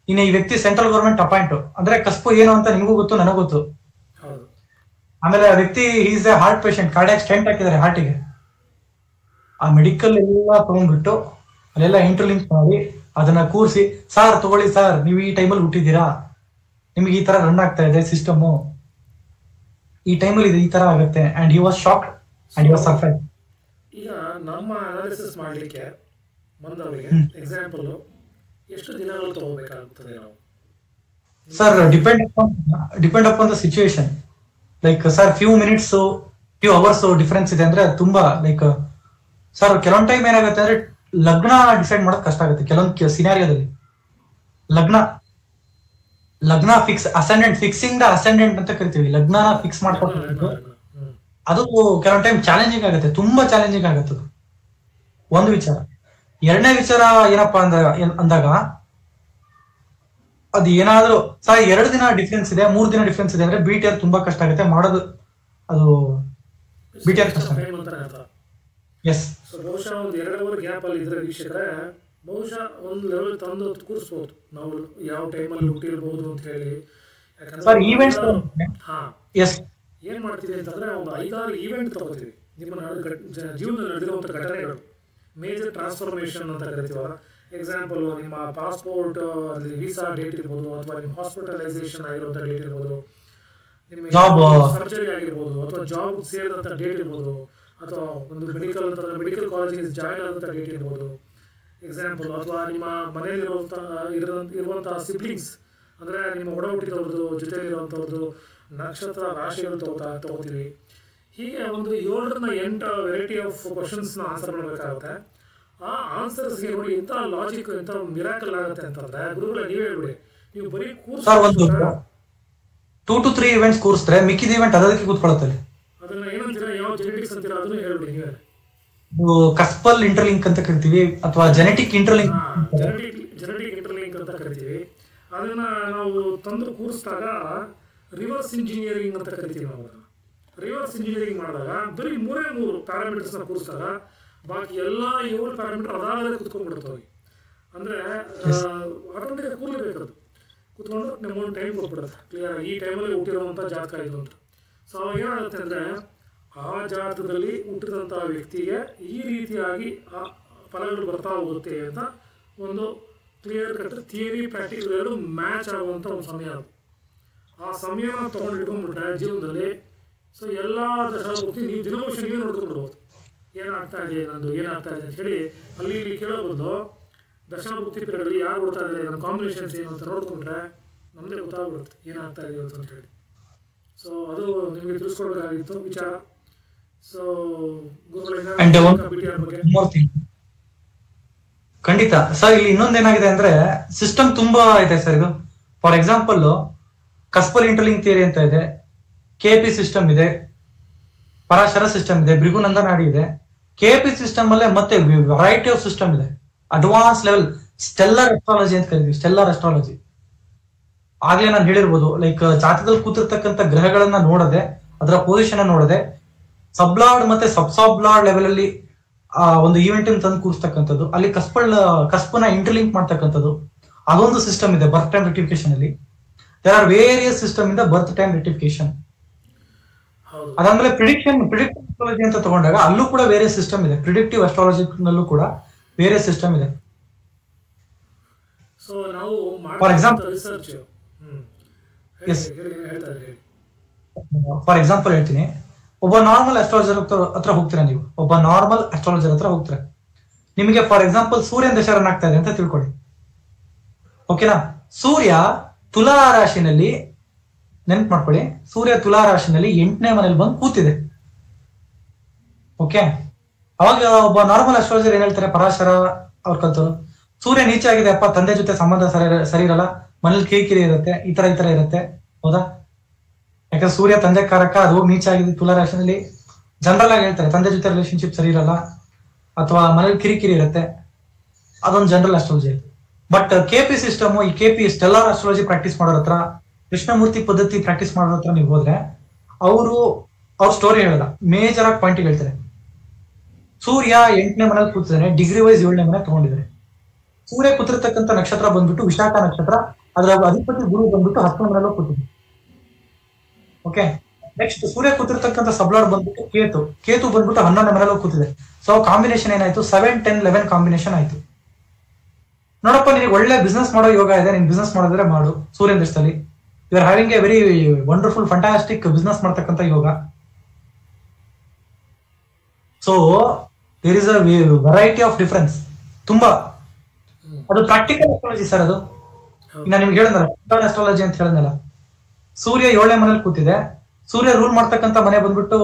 ಇನ್ನು ಈ ವ್ಯಕ್ತಿ ಸೆಂಟ್ರಲ್ ಗವರ್ಮೆಂಟ್ ಅಪಾಯಿಂಟ್ ಅಂದ್ರೆ ಕಸ್ಪು ಏನು ಅಂತ ನಿಮಗೂ ಗೊತ್ತು ನನಗೂ ಗೊತ್ತು. ಆಮೇಲೆ ಆ ವ್ಯಕ್ತಿ is A heart patient, cardiac stent ಹಾಕಿದ್ದಾರೆ ಹಾರ್ಟಿಗೆ. ಆ ಮೆಡಿಕಲ್ ಎಲ್ಲ ತಗೊಂಡ್ಬಿಟ್ಟು ಅಲ್ಲೆಲ್ಲ ಇಂಟರ್ಲಿಂಕ್ ಮಾಡಿ ಅದನ್ನ ಕೂರಿಸಿ, ಸಾರ್ ತಗೊಳ್ಳಿ ಸರ್, ನೀವು ಈ ಟೈಮಲ್ಲಿ ಹುಟ್ಟಿದ್ದೀರಾ, ನಿಮ್ಗೆ ಈ ತರ ರನ್ ಆಗ್ತಾ ಇದೆ ಸಿಸ್ಟಮ್, ಈ ಟೈಮಲ್ಲಿ ಇದು ಈ ತರ ಆಗುತ್ತೆ. And he was shocked and he was surprise. ಈಗ ನಮ್ಮ ಅನಾಲಿಸಿಸ್ ಮಾಡಲಿಕ್ಕೆ ಬಂದವರಿಗೆ ಎಕ್ಸಾಂಪಲ್ ಎಷ್ಟು ದಿನಗಳು ತಗೋಬೇಕಾಗುತ್ತದೆ ನಾವು? Sir depend upon the situation. Like sir few minutes few hours difference ಇದೆ ಅಂದ್ರೆ ತುಂಬಾ ಲೈಕ್ ಸರ್ ಕೆಲವೊಂದು ಟೈಮ್ ಏನಾಗುತ್ತೆ ಅಂದ್ರೆ ಲಗ್ನ ಡಿಸೈಡ್ ಮಾಡೋದು ಕಷ್ಟ ಆಗುತ್ತೆ. ಕೆಲವೊಂದು ಸಿನಾರಿಯೋದಲ್ಲಿ ಲಗ್ನ ಫಿಕ್ಸ್ ಅಸೆಂಡೆಂಟ್, ಫಿಕ್ಸಿಂಗ್ ದ ಅಸೆಂಡೆಂಟ್ ಅಂತ ಕರಿತೀವಿ. ಲಗ್ನ ಫಿಕ್ಸ್ ಮಾಡ್ಕೊಟ್ಟು ಅದು ಕೆಲವೊಂದು ಟೈಮ್ ಚಾಲೆಂಜಿಂಗ್ ಆಗುತ್ತೆ, ತುಂಬಾ ಚಾಲೆಂಜಿಂಗ್ ಆಗುತ್ತೆ. ಒಂದು ವಿಚಾರ. ಎರಡನೇ ವಿಚಾರ ಏನಪ್ಪಾ ಅಂದಾಗ ಅದು ಏನಾದ್ರೂ ಸರ್ 2 ದಿನ ಡಿಫ್ರೆನ್ಸ್ ಇದೆ, 3 ದಿನ ಡಿಫ್ರೆನ್ಸ್ ಇದೆ ಅಂದ್ರೆ BTR ತುಂಬಾ ಕಷ್ಟ ಆಗುತ್ತೆ ಮಾಡೋದು. ಅದು BTR ಕಷ್ಟ. ಎಸ್. ಬಹುಶಃ ಒಂದು 2 ಅವರ್ ಗ್ಯಾಪ್ ಅಲ್ಲಿ ಇದ್ರೆ ವೀಕ್ಷಕರೇ ಬಹುಶಃ ಒಂದು ಲೆವೆಲ್ ತಂದು ಕೂರಿಸಬಹುದು ನಾವು ಯಾವ ಟೈಮಲ್ಲಿ ಹುಟ್ಟಿರ್ಬಹುದು ಅಂತ ಹೇಳಿ. ಸರ್ ಈವೆಂಟ್ಸ್ ಎಸ್ ಏನ್ ಮಾಡ್ತೀವಿ ಅಂತಂದ್ರೆ ಒಂದು 5-6 ಈವೆಂಟ್ ತಗೋತೀವಿ ನಿಮ್ಮ ಜೀವನದಲ್ಲಿ ನಡೆದಿರುವಂತ ಘಟನೆಗಳು, ಮೇಜರ್ ಟ್ರಾನ್ಸ್ಫಾರ್ಮೇಶನ್ ಅಂತ ಕರಿತೀವಲ್ಲ. ಎಕ್ಸಾಂಪಲ್ ನಿಮ್ಮ ಪಾಸ್ಪೋರ್ಟ್ ಅಲ್ಲಿ ವೀಸಾ ಡೇಟ್ ಇರ್ಬೋದು, ಅಥವಾ ನಿಮ್ಮ ಹಾಸ್ಪಿಟಲೈಸೇಷನ್ ಆಗಿರುವಂತ ಡೇಟ್ ಇರ್ಬೋದು, ನಿಮಗೆ ಸರ್ಜರಿ ಆಗಿರ್ಬೋದು, ಅಥವಾ ಜಾಬ್ ಸೇರಿದಂತ ಡೇಟ್ ಇರ್ಬೋದು, ಅಥವಾ ಒಂದು ಮೆಡಿಕಲ್ ಕಾಲೇಜಿಗೆ ಜಾಯ್ನ್ ಆದಂತ ಡೇಟ್ ಇರ್ಬೋದು ಎಕ್ಸಾಂಪಲ್. ಅಥವಾ ನಿಮ್ಮ ಮನೆಯಲ್ಲಿ ಇರುವಂತಹ ಸಿಬ್ಲಿಂಗ್ಸ್ ಅಂದ್ರೆ ನಿಮ್ಮ ಒಡ ಹುಟ್ಟಿದವ್ರದ್ದು ಜೊತೆಲಿರುವಂಥವ್ರದ್ದು ನಕ್ಷತ್ರ ರಾಶಿಯನ್ನು ತಗೋತೀವಿ. ಹೀಗೆ ಒಂದು 7-8 ವೆರೈಟಿ ಆಫ್ ಕ್ವಶನ್ಸ್ನ ಆನ್ಸರ್ ಮಾಡಬೇಕಾಗುತ್ತೆ. ಆ ಆನ್ಸರ್ಸ್ಗೆ ನೋಡಿ ಇಂಥ ಲಾಜಿಕ್ ಇಂಥ ಮಿರಾಕಲ್ ಆಗುತ್ತೆ ಅಂತಂದ್ರೆ ಗುರುಗಳೇ ನೀವೇ ಹೇಳ್ಬಿಡಿ. ನೀವು ಬರೀ ಒಂದು 2 to 3 ಇವೆಂಟ್ಸ್ ಕೂರಿಸಿದ್ರೆ ಮಿಕ್ಕಿದ ಇವೆಂಟ್ ಅದಕ್ಕೆ ಕೂತ್ಕೊಳ್ಳುತ್ತೆ. ಅದನ್ನ ಏನಂತೀರಾ, ಯಾವ ಜೆನೆಟಿಕ್ಸ್ ಅಂತೀರಾ ಅದನ್ನು ಹೇಳ್ಬಿಡಿ ನೀವೇ. ಕಸ್ಪಲ್ ಇಂಟರ್ಲಿಂಕ್ ಅಂತ ಕರಿತೀವಿ, ಅಥವಾ ಜೆನೆಟಿಕ್ ಇಂಟರ್ಲಿಂಕ್ ಅಂತ ಕರಿತೀವಿ. ಅದನ್ನ ನಾವು ತಂದು ಕೂರಿಸಿದಾಗ ರಿವರ್ಸ್ ಇಂಜಿನಿಯರಿಂಗ್ ಅಂತ ಕರಿತೀವಿ ನಾವು. ರಿವರ್ಸ್ ಇಂಜಿನಿಯರಿಂಗ್ ಮಾಡಿದಾಗ ಬರೀ 3 ಪ್ಯಾರಾಮೀಟರ್ಸ್ನ ಕೂರಿಸಿದಾಗ ಬಾಕಿ ಎಲ್ಲ 7 ಪ್ಯಾರಾಮೀಟರ್ ಅದಾಗಲೇ ಕುತ್ಕೊಂಡ್ಬಿಡ್ತವೆ. ಅಂದ್ರೆ ಆಟೋಮೆಟಿಕ್ ಕೂರ್ಲೇಬೇಕದು, ಕುತ್ಕೊಂಡು ನಮ್ಮ ಟೈಮ್ ಕೊಟ್ಬಿಡುತ್ತೆ ಕ್ಲಿಯರ್. ಈ ಟೈಮಲ್ಲಿ ಹುಟ್ಟಿರುವಂಥ ಜಾತಕ ಇದು ಅಂತ. ಸೊ ಅವಾಗ ಏನಾಗುತ್ತೆ ಅಂದರೆ ಆ ಜಾತಕದಲ್ಲಿ ಹುಟ್ಟಿದಂಥ ವ್ಯಕ್ತಿಗೆ ಈ ರೀತಿಯಾಗಿ ಆ ಫಲಗಳು ಬರ್ತಾ ಹೋಗುತ್ತೆ ಅಂತ ಒಂದು ಕ್ಲಿಯರ್ ಕಟ್ ಥಿಯರಿ ಪ್ರಾಕ್ಟಿಕಲ್ ಎರಡು ಮ್ಯಾಚ್ ಆಗುವಂಥ ಒಂದು ಸಮಯ ಅದು. ಆ ಸಮಯನ ತೊಗೊಂಡು ಇಟ್ಕೊಂಡ್ಬಿಟ್ರೆ ಜೀವನದಲ್ಲಿ ಸೊ ಎಲ್ಲ ದಶಾಭುಕ್ತಿ ನೀವು ದಿನವಶ ನೀವೇ ನೋಡ್ಕೊಂಡ್ಬಿಡ್ಬೋದು. ಏನಾಗ್ತಾ ಇದೆ ನಂದು, ಏನಾಗ್ತಾ ಇದೆ ಅಂತ ಹೇಳಿ ಅಲ್ಲಿ ಇಲ್ಲಿ ಕೇಳೋದು. ದಶಾಭುಕ್ತಿ ಪೀರಿಯಡಲ್ಲಿ ಯಾರು ಕೊಡ್ತಾ ಇದ್ದಾರೆ, ನಮ್ಮ ಕಾಂಬಿನೇಷನ್ಸ್ ಏನು ಅಂತ ನೋಡ್ಕೊಂಡ್ರೆ ನಮ್ಮದೇ ಗೊತ್ತಾಗ್ಬಿಡುತ್ತೆ ಏನಾಗ್ತಾ ಇದೆ ಅಂತ ಹೇಳಿ. ಸೊ ಅದು ನಿಮಗೆ ತಿಳಿಸ್ಕೊಡ್ಬೇಕಾಗಿತ್ತು ವಿಚಾರ. ಸೊ ಖಂಡಿತ ಸರ್. ಇಲ್ಲಿ ಇನ್ನೊಂದೇನಾಗಿದೆ ಅಂದ್ರೆ ಸಿಸ್ಟಮ್ ತುಂಬಾ ಇದೆ ಸರ್. ಇದು for example cuspal interlink theory ಅಂತ ಇದೆ, KP ಸಿಸ್ಟಮ್ ಇದೆ, ಪರಾಶರ ಸಿಸ್ಟಮ್ ಇದೆ, ಭೃಗುನಂದನ ನಾಡಿ ಇದೆ. KP ಸಿಸ್ಟಮ್ ಅಲ್ಲೇ ಮತ್ತೆ ವೆರೈಟಿ ಆಫ್ ಸಿಸ್ಟಮ್ ಇದೆ. ಅಡ್ವಾನ್ಸ್ ಲೆವೆಲ್ ಸ್ಟೆಲ್ಲರ್ ಅಸ್ಟ್ರಾಲಜಿ ಅಂತ ಕರಿತೀವಿ. ಸ್ಟೆಲ್ಲರ್ ಅಸ್ಟ್ರಾಲಜಿ ಆಗ್ಲೇ ನಾನು ಹೇಳಿರ್ಬೋದು, ಲೈಕ್ ಜಾತಕದಲ್ಲಿ ಕೂತಿರ್ತಕ್ಕಂಥ ಗ್ರಹಗಳನ್ನ ನೋಡದೆ, ಅದರ ಪೊಸಿಷನ್ ನೋಡದೆ, ಸಬ್ಲಾರ್ಡ್ ಮತ್ತೆ ಸಬ್ಸಾಬ್ಲಾರ್ಡ್ ಲೆವೆಲ್ ಅಲ್ಲಿ ಒಂದು ಈವೆಂಟ್ ತಂದು ಕೂರಿಸ್ತಕ್ಕಂಥದ್ದು, ಅಲ್ಲಿ ಕಸ್ಪನ ಇಂಟರ್ಲಿಂಕ್ ಮಾಡ್ತಕ್ಕಂಥದ್ದು, ಅದೊಂದು ಸಿಸ್ಟಮ್ ಇದೆ. ಬರ್ತ್ ಟೈಮ್ ರೆಟಿಫಿಕೇಶನ್ ಅಲ್ಲಿ ದೇರ್ ಆರ್ ವೇರಿಯಸ್ ಸಿಸ್ಟಮ್ ಇಂದ ಬರ್ತ್ ಟೈಮ್ ರೆಟಿಫಿಕೇಶನ್. ಅದಾದ್ಮೇಲೆ ಪ್ರಿಡಿಕ್ಟಿವ್ ಅಸ್ಟ್ರಾಲಜಿ ಅಂತ ತಗೊಂಡಾಗ ಅಲ್ಲೂ ಕೂಡ ಬೇರೆ ಸಿಸ್ಟಮ್ ಇದೆ. ಪ್ರಿಡಿಕ್ಟಿವ್ ಅಸ್ಟ್ರಾಲಜಿ ನಲ್ಲೂ ಕೂಡ ಬೇರೆ ಸಿಸ್ಟಮ್ ಇದೆ. ಫಾರ್ ಎಕ್ಸಾಂಪಲ್ ಹೇಳ್ತೀನಿ, ಒಬ್ಬ ನಾರ್ಮಲ್ ಅಸ್ಟ್ರಾಲಜರ್ ಹತ್ರ ಹೋಗ್ತೀರಾ ನೀವು, ಒಬ್ಬ ನಾರ್ಮಲ್ ಅಸ್ಟ್ರಾಲಜರ್ ಹತ್ರ ಹೋಗ್ತೀರಾ. ನಿಮಗೆ ಫಾರ್ ಎಕ್ಸಾಂಪಲ್ ಸೂರ್ಯನ ದಶ ರನ್ ಆಗ್ತಾ ಇದೆ ಅಂತ ತಿಳ್ಕೊಳ್ಳಿ, ಓಕೆನಾ. ಸೂರ್ಯ ತುಲಾ ರಾಶಿನಲ್ಲಿ, ನೆನ್ಪು ಮಾಡ್ಕೊಳ್ಳಿ, ಸೂರ್ಯ ತುಲಾ ರಾಶಿನಲ್ಲಿ 8ನೇ ಮನೇಲಿ ಬಂದು ಕೂತಿದೆ. ಓಕೆ, ಅವಾಗ ಒಬ್ಬ ನಾರ್ಮಲ್ ಅಸ್ಟ್ರಾಲಜರ್ ಏನ್ ಹೇಳ್ತಾರೆ, ಪರಾಶರ ಅವ್ರ ಕಲ್ತು, ಸೂರ್ಯ ನೀಚೆ ಆಗಿದೆ ಅಪ್ಪ, ತಂದೆ ಜೊತೆ ಸಂಬಂಧ ಸರಿ ಇರಲ್ಲ, ಮನೇಲಿ ಕಿರಿಕಿರಿ ಇರುತ್ತೆ, ಈ ತರ ಇರುತ್ತೆ, ಹೌದಾ? ಯಾಕಂದ್ರೆ ಸೂರ್ಯ ತಂದೆ ಕಾರಕ, ಅದು ಹೋಗಿ ನೀಚೆ ಆಗಿದೆ ತುಲಾ ರಾಶಿನಲ್ಲಿ. ಜನರಲ್ ಆಗಿ ಹೇಳ್ತಾರೆ ತಂದೆ ಜೊತೆ ರಿಲೇಶನ್ಶಿಪ್ ಸರಿ ಇರಲ್ಲ, ಅಥವಾ ಮನೇಲಿ ಕಿರಿಕಿರಿ ಇರುತ್ತೆ. ಅದೊಂದು general astrology. But KP system, ಈ ಕೆಪಿ ಸ್ಟೆಲ್ಲಾರ್ ಆಸ್ಟ್ರಾಲಜಿ ಪ್ರಾಕ್ಟೀಸ್ ಮಾಡೋರ ಹತ್ರ, ಕೃಷ್ಣಮೂರ್ತಿ ಪದ್ಧತಿ ಪ್ರಾಕ್ಟೀಸ್ ಮಾಡೋರ ಹತ್ರ ನೀವು ಹೋದ್ರೆ ಅವರು ಅವ್ರ ಸ್ಟೋರಿ ಹೇಳಲ್ಲ, ಮೇಜರ್ ಆಗಿ ಪಾಯಿಂಟ್ ಹೇಳ್ತಾರೆ. ಸೂರ್ಯ 8ನೇ ಮನೇಲಿ ಕೂತಿದ್ದಾನೆ, ಡಿಗ್ರಿ ವೈಸ್ 7ನೇ ಮನೆ ತಗೊಂಡಿದ್ದಾರೆ. ಸೂರ್ಯ ಕೂತಿರ್ತಕ್ಕಂಥ ನಕ್ಷತ್ರ ಬಂದ್ಬಿಟ್ಟು ವಿಶಾಖ ನಕ್ಷತ್ರ, ಅದರ ಅಧಿಪತಿ ಗುರು ಬಂದ್ಬಿಟ್ಟು 10ನೇ ಮನೆಯಲ್ಲೂ ಕೂತಿದ್ರು. ಓಕೆ, ನೆಕ್ಸ್ಟ್ ಸೂರ್ಯ ಕೂತಿರ್ತಕ್ಕಂಥ ಸಬ್ಲಾಡ್ ಬಂದ್ಬಿಟ್ಟು ಕೇತು ಬಂದ್ಬಿಟ್ಟು 11ನೇ ಮನೆಯಲ್ಲೂ ಕೂತಿದೆ. ಸೊ ಕಾಂಬಿನೇಷನ್ ಏನಾಯ್ತು, 7, 10, 11 ಕಾಂಬಿನೇಷನ್ ಆಯ್ತು. ನೋಡಪ್ಪ, ನಿನಗೆ ಒಳ್ಳೆ ಬಿಸ್ನೆಸ್ ಮಾಡೋ ಯೋಗ ಇದೆ, ನೀನ್ ಬಿಸ್ನೆಸ್ ಮಾಡೋದ್ರೆ ಮಾಡು ಸೂರ್ಯನ ದೇಶದಲ್ಲಿ. You are having a very wonderful fantastic business ಮಾಡ್ತಕ್ಕಂಥ ಯೋಗ. So there is a variety of difference ತುಂಬಾ. ಅದು ಪ್ರಾಕ್ಟಿಕಲ್ ಅಸ್ಟ್ರಾಲಜಿ ಸರ್. ಅದು ನಾನು ನಿಮ್ಗೆ ಹೇಳಿದ್ನಲ್ಲ ಅಸ್ಟ್ರಾಲಜಿ ಅಂತ ಹೇಳಿದ್ನಲ್ಲ. ಸೂರ್ಯ 7ನೇ ಮನೇಲಿ ಕೂತಿದೆ. ಸೂರ್ಯ ರೂಲ್ ಮಾಡ್ತಕ್ಕಂಥ ಮನೆ ಬಂದ್ಬಿಟ್ಟು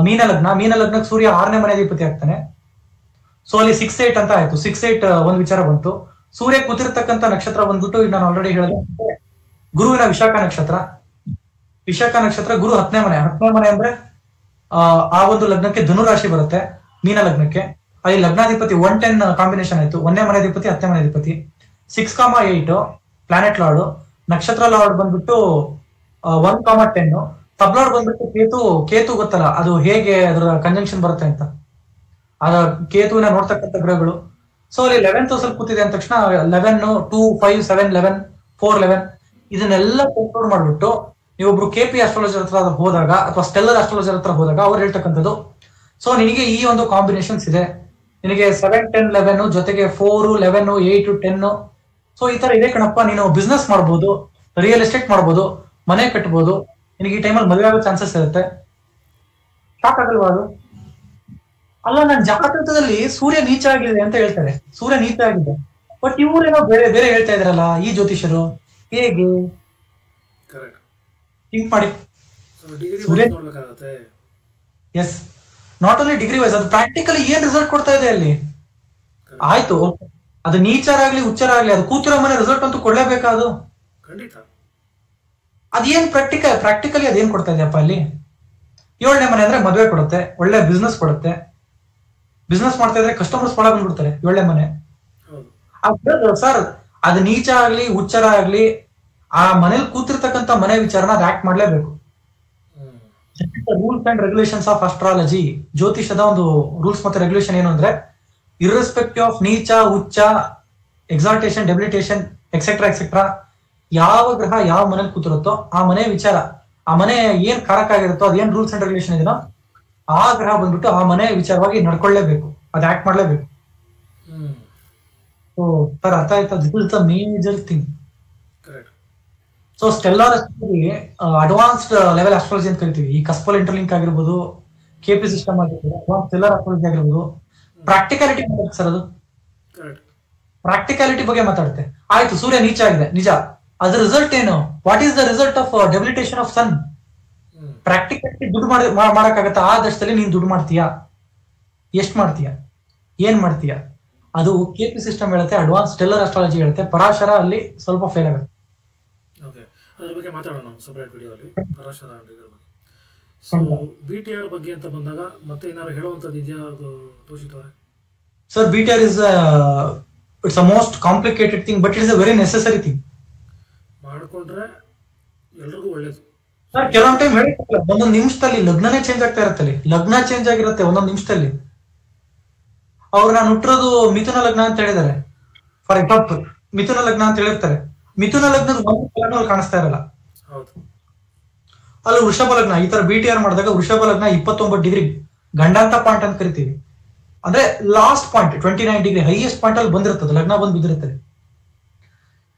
ಮೀನ ಲಗ್ನಕ್ಕೆ ಸೂರ್ಯ 6ನೇ ಮನೆ ಅಧಿಪತಿ ಆಗ್ತಾನೆ. ಸೊ ಅಲ್ಲಿ 6, 8 ಅಂತ ಆಯ್ತು. 6, 8 ಒಂದ್ ವಿಚಾರ ಬಂತು. ಸೂರ್ಯ ಕೂತಿರ್ತಕ್ಕಂಥ ನಕ್ಷತ್ರ ಬಂದ್ಬಿಟ್ಟು ಈಗ ನಾನು ಆಲ್ರೆಡಿ ಹೇಳಿದೆ, ಗುರುವಿನ ವಿಶಾಖ ನಕ್ಷತ್ರ ಗುರು 10ನೇ ಮನೆ ಅಂದ್ರೆ ಆ ಒಂದು ಲಗ್ನಕ್ಕೆ ಧನುರಾಶಿ ಬರುತ್ತೆ, ಮೀನ ಲಗ್ನಕ್ಕೆ. ಅಲ್ಲಿ ಲಗ್ನಾಧಿಪತಿ 110 ಕಾಂಬಿನೇಷನ್ ಆಯ್ತು. 1ನೇ ಮನೆ ಅಧಿಪತಿ 10ನೇ ಮನೆ ಅಧಿಪತಿ. 6, 8 ಪ್ಲಾನೆಟ್ ಲಾರ್ಡ್. ನಕ್ಷತ್ರ ಲಾರ್ಡ್ ಬಂದ್ಬಿಟ್ಟು 1, 10. ಸಬ್ಲಾರ್ಡ್ ಬಂದ್ಬಿಟ್ಟು ಕೇತು ಗೊತ್ತಲ್ಲ, ಅದು ಹೇಗೆ ಅದರ ಕಂಜಂಕ್ಷನ್ ಬರುತ್ತೆ ಅಂತ, ಅದ ಕೇತುವಿನ ನೋಡ್ತಕ್ಕಂಥ ಗ್ರಹಗಳು. ಸೊ ಅಲ್ಲಿ 11th ಹೌಸಲ್ಲಿ ಕೂತಿದೆ ಅಂದ ತಕ್ಷಣ 11, 2, 5, 7, 11, 4, 11 ಇದನ್ನೆಲ್ಲ ಕಂಟ್ರೋಲ್ ಮಾಡ್ಬಿಟ್ಟು ನೀವೊಬ್ರು KP ಆಸ್ಟ್ರಾಲಜರ್ ಹತ್ರ ಹೋದಾಗ ಅಥವಾ ಸ್ಟೆಲ್ಲರ್ ಆಸ್ಟ್ರಾಲಜರ್ ಹತ್ರ ಹೋದಾಗ ಅವ್ರು ಹೇಳ್ತಕ್ಕಂಥದ್ದು, ಸೊ ನಿನಗೆ ಈ ಒಂದು ಕಾಂಬಿನೇಷನ್ಸ್ ಇದೆ, ನಿನಗೆ 7, 10, 11 ಜೊತೆಗೆ 4, 11, 8, 10. ಸೊ ಈ ತರ ಇದೆ ಕಣಪ್ಪ, ನೀನು ಬಿಸ್ನೆಸ್ ಮಾಡ್ಬೋದು, ರಿಯಲ್ ಎಸ್ಟೇಟ್ ಮಾಡ್ಬೋದು, ಮನೆ ಕಟ್ಬೋದು, ನಿನಗೆ ಈ ಟೈಮಲ್ಲಿ ಮದುವೆ ಆಗೋ ಚಾನ್ಸಸ್ ಇರುತ್ತೆ. ಶಾಕ್ ಆಗಲ್ವಾ ಅದು? ಅಲ್ಲ, ನನ್ನ ಜಾತಕದಲ್ಲಿ ಸೂರ್ಯ ನೀಚ ಆಗಿದೆ ಅಂತ ಹೇಳ್ತಾರೆ, ಸೂರ್ಯ ನೀಚ ಆಗಿದೆ. ಬಟ್ ಇವರೇನೋ ಬೇರೆ ಬೇರೆ ಹೇಳ್ತಾ ಇದ್ರಲ್ಲ ಈ ಜ್ಯೋತಿಷರು, ಹೇಗೆ ಥಿಂಕ್ ಮಾಡಿ. Yes, not only degree wise, ಅದು ಪ್ರಾಕ್ಟಿಕಲಿ ಏನ್ ರಿಸಲ್ಟ್ ಕೊಡ್ತಾ ಇದೆ ಅಲ್ಲಿ. ಆಯ್ತು, ಅದು ನೀಚರ ಆಗ್ಲಿ ಉಚ್ಚರ ಆಗ್ಲಿ, ಅದು ಕೂತಿರೋ ಮನೆ ರಿಸಲ್ಟ್ ಅಂತೂ ಕೊಡ್ಲೇಬೇಕಾದು. ಅದೇನ್ ಪ್ರಾಕ್ಟಿಕಲಿ ಅದೇನ್ ಕೊಡ್ತಾ ಇದೆಯಪ್ಪ ಅಲ್ಲಿ. 7ನೇ ಮನೆ ಅಂದ್ರೆ ಮದುವೆ ಕೊಡುತ್ತೆ, ಒಳ್ಳೆ ಬಿಸ್ನೆಸ್ ಕೊಡುತ್ತೆ. ಬಿಸ್ನೆಸ್ ಮಾಡ್ತಾ ಇದ್ರೆ ಕಸ್ಟಮರ್ಸ್ ಬಹಳ ಬಂದ್ಬಿಡ್ತಾರೆ 7ನೇ ಮನೆ. ಸರ್, ಅದು ನೀಚ ಆಗ್ಲಿ ಉಚ್ಚರ ಆಗ್ಲಿ, ಆ ಮನೇಲಿ ಕೂತಿರ್ತಕ್ಕಂಥ ಮನೆ ವಿಚಾರನ ಅದು ಆಕ್ಟ್ ಮಾಡ್ಲೇಬೇಕು. Rules and regulations of astrology, ಜ್ಯೋತಿಷದ ಒಂದು ರೂಲ್ಸ್ ಮತ್ತೆ ರೆಗ್ಯುಲೇಷನ್ ಏನು ಅಂದ್ರೆ, ಇರ್ರೆಸ್ಪೆಕ್ಟಿವ್ ಆಫ್ ನೀಚ, ಉಚ್ಚ, ಎಕ್ಸಾಲ್ಟೇಷನ್, ಡೆಬಿಲಿಟೇಷನ್ ಎಕ್ಸೆಟ್ರಾ ಯಾವ ಗ್ರಹ ಯಾವ ಮನೇಲಿ ಕೂತಿರುತ್ತೋ ಆ ಮನೆ ವಿಚಾರ, ಆ ಮನೆ ಏನ್ ಕಾರಕ ಆಗಿರುತ್ತೋ, ಅದೇನ್ ರೂಲ್ಸ್ ಅಂಡ್ ರೆಗ್ಯುಲೇಷನ್ ಇದೆಯೋ ಆ ಗ್ರಹ ಬಂದ್ಬಿಟ್ಟು ಆ ಮನೆ ವಿಚಾರವಾಗಿ ನಡ್ಕೊಳ್ಳೇಬೇಕು, ಅದು ಆಕ್ಟ್ ಮಾಡ್ಲೇಬೇಕು. ಸೊ ಸರ್, ಅರ್ಥ ಆಯ್ತಾ? This is the major thing. So stellar astrology advanced level astrology ಅಂತ ಕರಿತೀವಿ. ಈ ಕಸ್ಪಲ್ ಇಂಟರ್ಲಿಂಕ್ ಆಗಿರ್ಬೋದು, KP ಸಿಸ್ಟಮ್ ಆಗಿರ್ಬೋದು, ಅಡ್ವಾನ್ಸ್ ಸ್ಟೆಲ್ಲಾರ್ ಅಸ್ಟ್ರಾಲಜಿ ಆಗಿರ್ಬೋದು. ಪ್ರಾಕ್ಟಿಕಾಲಿಟಿ ಮಾತಾಡುತ್ತೆ ಸರ್, ಅದು ಪ್ರಾಕ್ಟಿಕಾಲಿಟಿ ಬಗ್ಗೆ ಮಾತಾಡುತ್ತೆ. ಆಯ್ತು, ಸೂರ್ಯ ನೀಚ ಆಗಿದೆ ನಿಜ, ಅದ್ರ ರಿಸಲ್ಟ್ ಏನು? What is the result of debilitation of sun? Practicality ದುಡ್ಡು ಮಾಡಕ್ಕಾಗತ್ತ? ಆ ದಶದಲ್ಲಿ ನೀನ್ ದುಡ್ಡು ಮಾಡ್ತೀಯಾ? ಎಷ್ಟ್ ಮಾಡ್ತೀಯಾ? ಏನ್ ಮಾಡ್ತೀಯಾ? ಅದು KP ಸಿಸ್ಟಮ್ ಹೇಳುತ್ತೆ, ಅಡ್ವಾನ್ಸ್ ಸ್ಟೆಲ್ಲರ್ ಅಸ್ಟ್ರಾಲಜಿ ಹೇಳುತ್ತೆ. ಪರಾಶರ ಅಲ್ಲಿ ಸ್ವಲ್ಪ ಫೇಲ್ ಆಗುತ್ತೆ. ಅದ್ರ ಬಗ್ಗೆ ಮಾತಾಡೋಣ ಸಪರೇಟ್ ವಿಡಿಯೋಲಿ, ಪರಾಶರ ಸೊ BTR ಬಗ್ಗೆ ಅಂತ ಬಂದಾಗ ಮತ್ತೆ ಏನಾದ್ರು ಹೇಳುವಂಥದ್ದು ಇದೆಯಾ ತೋಷಿತವ್ರೆ? Sir, BTR is it's a most complicated thing, but it's a very necessary thing. ಮಾಡ್ಕೊಂಡ್ರೆ ಎಲ್ರಿಗೂ ಒಳ್ಳೇದು. ಸರ್, ಕೆಲವೊಂದು ಟೈಮ್ ಹೇಳ್ತಾರೆ, ಒಂದೊಂದು ನಿಮಿಷದಲ್ಲಿ ಲಗ್ನನೇ ಚೇಂಜ್ ಆಗ್ತಾ ಇರುತ್ತೆ, ಲಗ್ನ ಚೇಂಜ್ ಆಗಿರುತ್ತೆ ಒಂದೊಂದು ನಿಮಿಷದಲ್ಲಿ. ಅವ್ರು ನಾನು ಹುಟ್ಟಿರೋದು ಮಿಥುನ ಲಗ್ನ ಅಂತ ಹೇಳಿದ್ದಾರೆ, ಫಾರ್ ಎಕ್ಸಾಂಪಲ್ ಮಿಥುನ ಲಗ್ನ ಅಂತ ಹೇಳಿರ್ತಾರೆ. ಮಿಥುನ ಲಗ್ನದ ಒಂದು ಲಗ್ನ ಕಾಣಿಸ್ತಾ ಇರಲ್ಲ, ಅಲ್ಲಿ ವೃಷಭ ಲಗ್ನ. ಈ ತರ BTR ಮಾಡಿದಾಗ ವೃಷಭ ಲಗ್ನ 29 ಡಿಗ್ರಿ ಗಂಡಾಂತ ಪಾಯಿಂಟ್ ಅಂತ ಕರಿತೀವಿ. ಅಂದ್ರೆ last point 29 degree highest point ಅಲ್ಲಿ ಬಂದಿರ್ತದೆ, ಲಗ್ನ ಬಂದು ಬಿದ್ದಿರ್ತದೆ.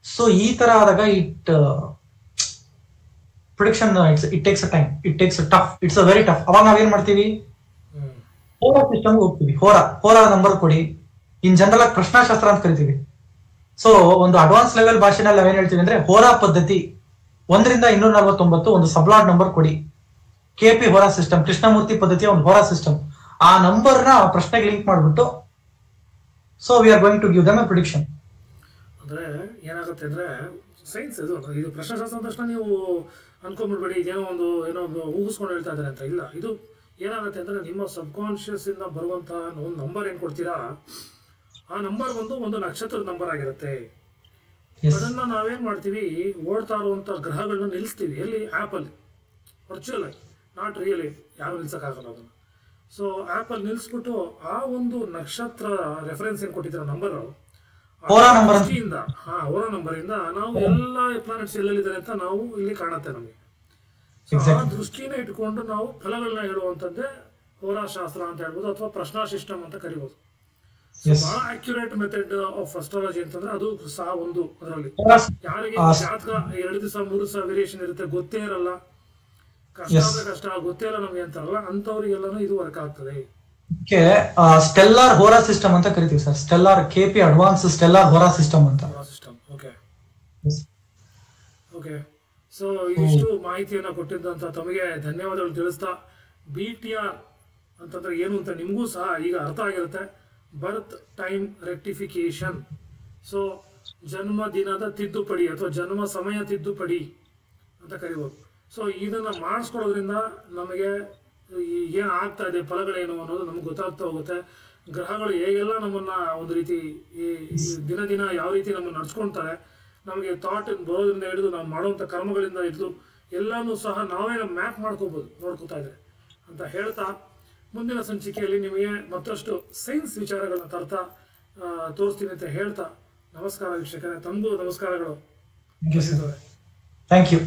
ಸೊ ಈ ತರ ಆದಾಗ prediction it takes a time, it takes a tough, it's a very tough. ಅವಾಗ ನಾವೇನ್ ಮಾಡ್ತೀವಿ, ಹೋರಾ ಸಿಸ್ಟಮ್ ಹೋಗ್ತೀವಿ. ಹೋರಾ ನಂಬರ್ ಕೊಡಿ. ಇನ್ ಜನರಲ್ ಆಗಿ ಪ್ರಶ್ನಾಶಾಸ್ತ್ರ ಅಂತ ಕರಿತೀವಿ. ಸೊ ಒಂದು ಅಡ್ವಾನ್ಸ್ ಲೆವೆಲ್ ಭಾಷೆನಲ್ಲಿ ನಾವೇನ್ ಹೇಳ್ತೀವಿ ಅಂದ್ರೆ, ಹೋರಾ ಪದ್ಧತಿ 1 ರಿಂದ 249 ಒಂದು ಸಬ್ಲಾಡ್ ನಂಬರ್ ಕೊಡಿ. KP ಹೋರಾ ಸಿಸ್ಟಮ್, ಕೃಷ್ಣಮೂರ್ತಿ ಪದ್ಧತಿಯ ಒಂದು ಹೋರಾ ಸಿಸ್ಟಮ್. ಆ ನಂಬರ್ ನ ಪ್ರಶ್ನೆಗೆ ಲಿಂಕ್ ಮಾಡ್ಬಿಟ್ಟು, so we are going to give them a prediction. ಅಂದ್ರೆ ಏನಾಗುತ್ತೆ ಅಂದ್ರೆ, ಸೈನ್ಸ್ ಇದು ಪ್ರಶ್ನಾಶಾಸ್ತ್ರ ತಕ್ಷಣ ನೀವು ಅನ್ಕೊಂಡ್ಬಿಡ್ಬೇಡಿ, ಏನೋ ಒಂದು ಊಹಿಸ್ಕೊಂಡು ಹೇಳ್ತಾ ಇದ್ದಾರೆ ಅಂತ. ಇಲ್ಲ, ಇದು ಏನಾಗುತ್ತೆ ಅಂದ್ರೆ ನಿಮ್ಮ ಸಬ್ ಕಾನ್ಶಿಯಸ್ ಇಂದ ಬರುವಂತಹ ಒಂದು ನಂಬರ್ ಏನ್ ಕೊಡ್ತೀರಾ, ಆ ನಂಬರ್ ಒಂದು ನಕ್ಷತ್ರದ ನಂಬರ್ ಆಗಿರುತ್ತೆ. Yes. ಅದನ್ನ ನಾವೇನ್ ಮಾಡ್ತೀವಿ, ಓಡ್ತಾ ಇರುವಂತ ಗ್ರಹಗಳನ್ನ ನಿಲ್ಲಿಸ್ತೀವಿ. ಎಲ್ಲಿ? ಆ್ಯಪಲ್ಲಿ, ವರ್ಚುವಲ್ ಆಗಿ, ನಾಟ್ ರಿಯಲಿ, ಯಾರು ನಿಲ್ಸಕ್ಕಾಗಲ್ಲ ಅದನ್ನು. ಸೊ ಆ್ಯಪಲ್ಲಿ ನಿಲ್ಲಿಸ್ಬಿಟ್ಟು ಆ ಒಂದು ನಕ್ಷತ್ರ ರೆಫರೆನ್ಸ್ ಏನು ಕೊಟ್ಟಿದ್ದೀರ ನಂಬರು, ಓರಾ ನಂಬರ್ ಓರಾ ನಂಬರಿಂದ ನಾವು ಎಲ್ಲ ಪ್ಲಾನೆಟ್ಸ್ ಎಲ್ಲೆಲ್ಲಿದ್ದಾರೆ ಅಂತ ನಾವು ಇಲ್ಲಿ ಕಾಣುತ್ತೆ ನಮಗೆ. ಸೊ ಆ ದೃಷ್ಟಿನ ಇಟ್ಕೊಂಡು ನಾವು ಫಲಗಳನ್ನ ಹೇಳುವಂಥದ್ದೇ ಹೋರಾಶಾಸ್ತ್ರ ಅಂತ ಹೇಳ್ಬೋದು, ಅಥವಾ ಪ್ರಶ್ನಾ ಸಿಸ್ಟಮ್ ಅಂತ ಕರಿಬೋದು. ಬಹಳ ಅಕ್ಯುರೇಟ್ ಮೆಥಡ್ ಆಫ್ ಅಸ್ಟ್ರಾಲಜಿ ಅಂತಂದ್ರೆ ಅದು ಸಹ ಒಂದು. ಅದರಲ್ಲಿ ಯಾರಿಗೆ ಜಾತಕ 2 ದಿವಸ 3 ದಿವಸ ವೇರಿಯೇಷನ್ ಇರುತ್ತೆ, ಗೊತ್ತೇ ಇರಲ್ಲ, ಕಷ್ಟ ಗೊತ್ತೇ ಇಲ್ಲ ನಮ್ಗೆ ಅಂತಾರಲ್ಲ, ಅಂತವ್ರಿಗೆಲ್ಲಾನು ಇದು ವರ್ಕ್ ಆಗ್ತದೆ. ಸ್ಟೆಲ್ಲಾರ್ ಹೋರಾ ಸಿಸ್ಟಮ್ ಅಂತ ಕರಿತೀವಿ sir. Stellar KP advance stellar ಹೋರಾ system ಅಂತ. Okay okay. ಸೊ ಇದಿಷ್ಟು ಮಾಹಿತಿಯನ್ನ ಕೊಟ್ಟಿದ್ದಂತ ತಮಗೆ ಧನ್ಯವಾದಗಳು ತಿಳಿಸ್ತಾ, BTR ಅಂತಂದ್ರೆ ಏನು ಅಂತ ನಿಮಗೂ ಸಹ ಈಗ ಅರ್ಥ ಆಗಿರುತ್ತೆ. ಬರ್ತ್ ಟೈಮ್ ರೆಕ್ಟಿಫಿಕೇಶನ್. ಸೊ ಜನ್ಮ ದಿನದ ತಿದ್ದುಪಡಿ ಅಥವಾ ಜನ್ಮ ಸಮಯ ತಿದ್ದುಪಡಿ ಅಂತ ಕರಿಬೋದು. ಸೊ ಇದನ್ನ ಮಾಡಿಸ್ಕೊಡೋದ್ರಿಂದ ನಮಗೆ ಏನು ಆಗ್ತಾ ಇದೆ, ಫಲಗಳೇನು ಅನ್ನೋದು ನಮ್ಗೆ ಗೊತ್ತಾಗ್ತಾ ಹೋಗುತ್ತೆ. ಗ್ರಹಗಳು ಹೇಗೆಲ್ಲ ನಮ್ಮನ್ನ ಒಂದು ರೀತಿ ಈ ದಿನ ಯಾವ ರೀತಿ ನಮ್ಮನ್ನು ನಡ್ಸ್ಕೊಳ್ತಾರೆ, ನಮಗೆ ಥಾಟ್ ಬರೋದ್ರಿಂದ ಹಿಡಿದು ನಾವು ಮಾಡುವಂಥ ಕರ್ಮಗಳಿಂದ ಹಿಡಿದು ಎಲ್ಲನೂ ಸಹ ನಾವೇ ಮ್ಯಾಪ್ ಮಾಡ್ಕೋಬೋದು ನೋಡ್ಕೋತಾ ಇದ್ರೆ ಅಂತ ಹೇಳ್ತಾ, ಮುಂದಿನ ಸಂಚಿಕೆಯಲ್ಲಿ ನಿಮಗೆ ಮತ್ತಷ್ಟು ಸೈನ್ಸ್ ವಿಚಾರಗಳನ್ನ ತರ್ತಾ ತೋರಿಸ್ತೀನಿ ಅಂತ ಹೇಳ್ತಾ, ನಮಸ್ಕಾರ ವೀಕ್ಷಕರೇ, ತಮಗೂ ನಮಸ್ಕಾರಗಳು. Thank you.